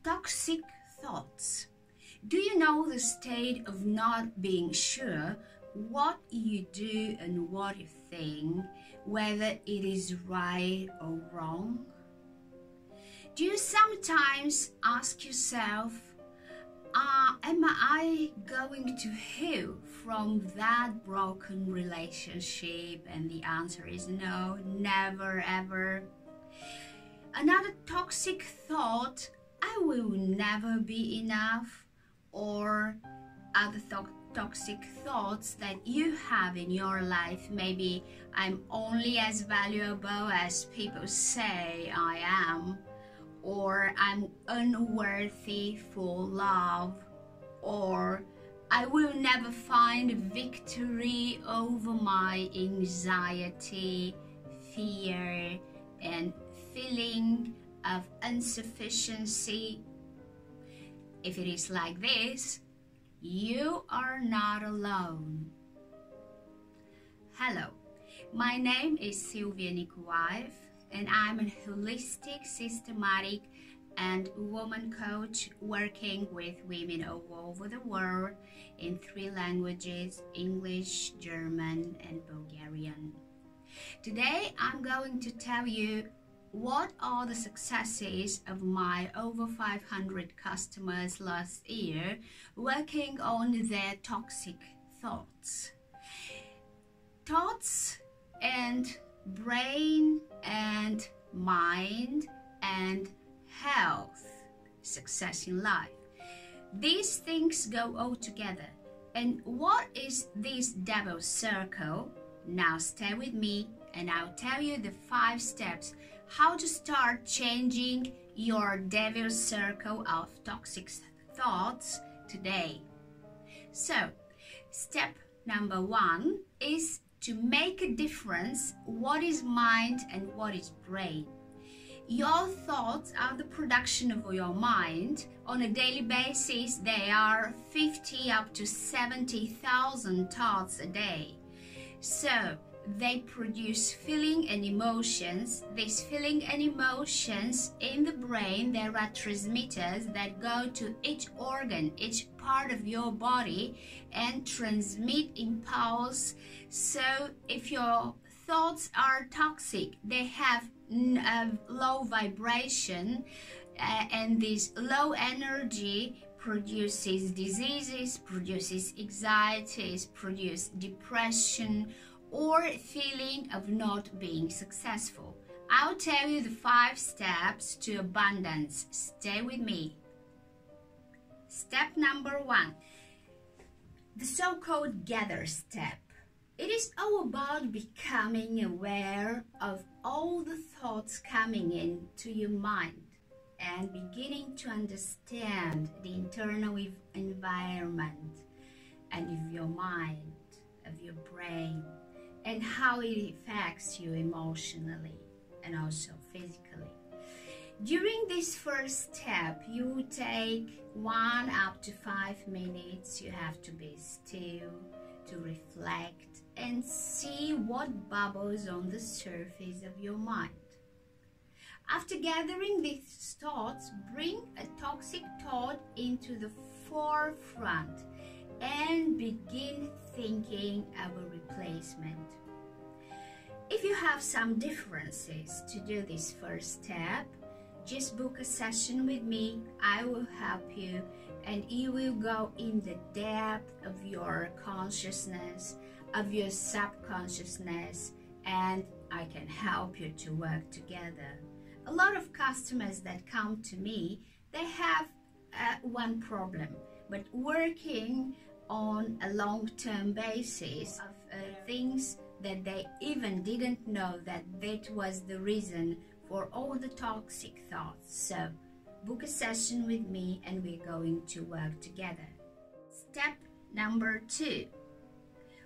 Toxic thoughts. Do you know the state of not being sure what you do and what you think, whether it is right or wrong? Do you sometimes ask yourself, am I going to heal from that broken relationship? And the answer is no, never ever. Another toxic thought, I will never be enough, or other toxic thoughts that you have in your life. Maybe I'm only as valuable as people say I am, or I'm unworthy for love, or I will never find victory over my anxiety, fear, and feeling of insufficiency. If it is like this, you are not alone. Hello, my name is Sylvia Nikolaev, and I'm a holistic, systematic, and woman coach working with women all over the world in 3 languages: English, German, and Bulgarian. Today, I'm going to tell you what are the successes of my over 500 customers last year working on their toxic thoughts. Thoughts and brain and mind and health, success in life. These things go all together. And what is this devil's circle? Now stay with me and I'll tell you the 5 steps how to start changing your devil's circle of toxic thoughts today. So, step number 1 is to make a difference what is mind and what is brain. Your thoughts are the production of your mind. On a daily basis, there are 50 up to 70,000 thoughts a day. So, they produce feeling and emotions. These feeling and emotions in the brain, there are transmitters that go to each organ, each part of your body and transmit impulse. So if your thoughts are toxic, they have low vibration, and this low energy produces diseases, produces anxieties, produces depression, or feeling of not being successful. I'll tell you the 5 steps to abundance. Stay with me. Step number 1, the so-called gather step. It is all about becoming aware of all the thoughts coming into your mind and beginning to understand the internal environment and of your mind, of your brain, and how it affects you emotionally and also physically. During this first step, you take 1 up to 5 minutes. You have to be still, to reflect and see what bubbles on the surface of your mind. After gathering these thoughts, bring a toxic thought into the forefront and begin thinking of a replacement. If you have some differences to do this first step, just book a session with me. I will help you and you will go in the depth of your consciousness, of your subconsciousness, and I can help you to work together. A lot of customers that come to me, they have one problem, but working on a long-term basis of things that they even didn't know that was the reason for all the toxic thoughts. So book a session with me and we're going to work together. Step number 2,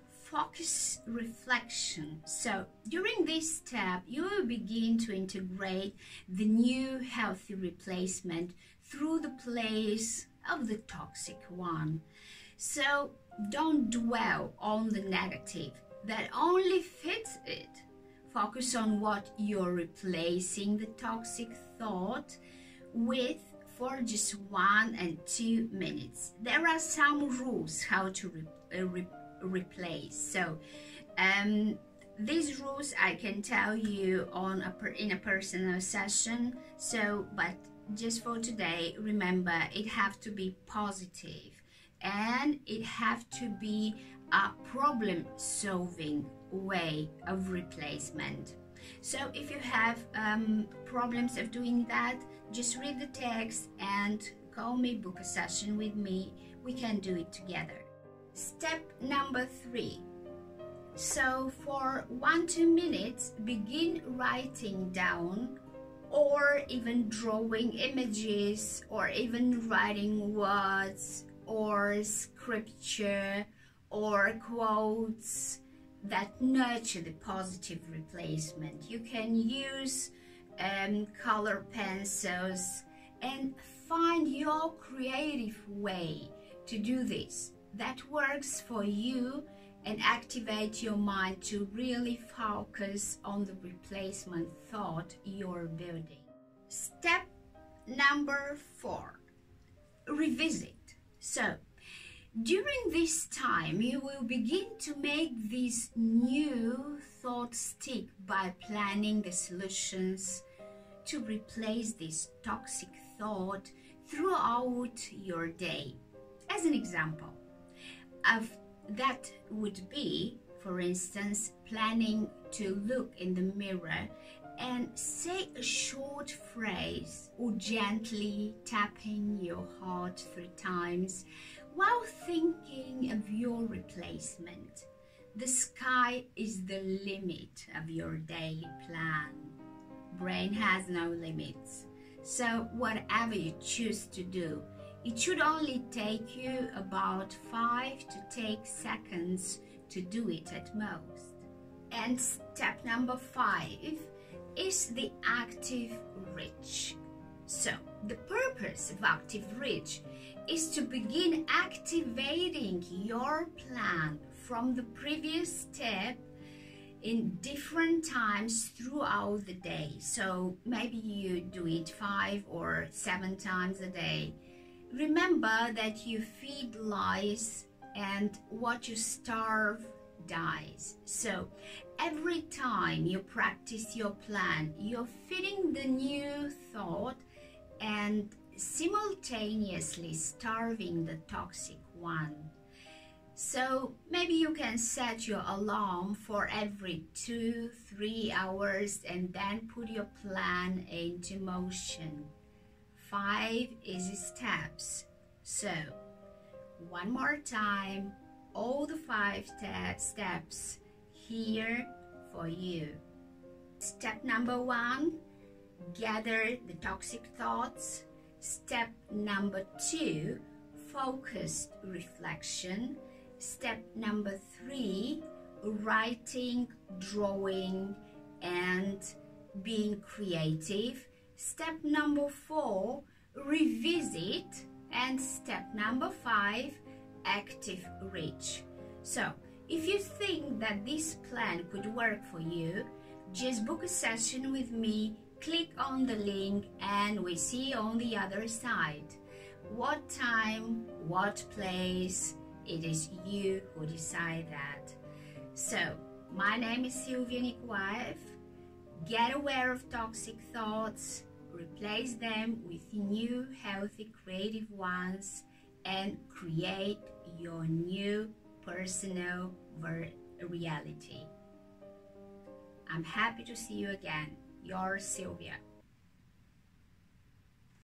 focus reflection. So during this step, you will begin to integrate the new healthy replacement through the place of the toxic one. So don't dwell on the negative that only fits it. Focus on what you're replacing the toxic thought with. for just 1 and 2 minutes. There are some rules how to replace. So these rules I can tell you in a personal session. So, but just for today, remember it have to be positive and it have to be a problem-solving way of replacement. So if you have problems of doing that, just read the text and call me, book a session with me. We can do it together. Step number 3. So for 1-2 minutes, begin writing down or even drawing images or even writing words or scripture or quotes that nurture the positive replacement. You can use color pencils and find your creative way to do this that works for you and activate your mind to really focus on the replacement thought you're building. Step number 4, revisit. So during this time, you will begin to make this new thought stick by planning the solutions to replace this toxic thought throughout your day. As an example of that would be, for instance, planning to look in the mirror and say a short phrase or gently tapping your heart 3 times while thinking of your replacement. The sky is the limit of your daily plan. Brain has no limits. So whatever you choose to do, it should only take you about 5 to 10 seconds to do it at most. And step number 5 is the active reach. So the purpose of active reach is to begin activating your plan from the previous step in different times throughout the day. So maybe you do it 5 or 7 times a day. Remember that you feed lice and what you starve dies. So every time you practice your plan, you're feeding the new thought and simultaneously starving the toxic one. So maybe you can set your alarm for every 2-3 hours and then put your plan into motion. 5 easy steps. So one more time, all the 5 steps here for you. Step number 1, gather the toxic thoughts. Step number 2, focused reflection. Step number 3, writing, drawing, and being creative. Step number 4, revisit. And step number 5, active reach. So if you think that this plan could work for you, just book a session with me, click on the link, and we see you on the other side. What time, what place, it is you who decide that. So my name is Sylvia Nikolaev. Get aware of toxic thoughts, replace them with new, healthy, creative ones, and create your new personal reality. I'm happy to see you again. Your Sylvia.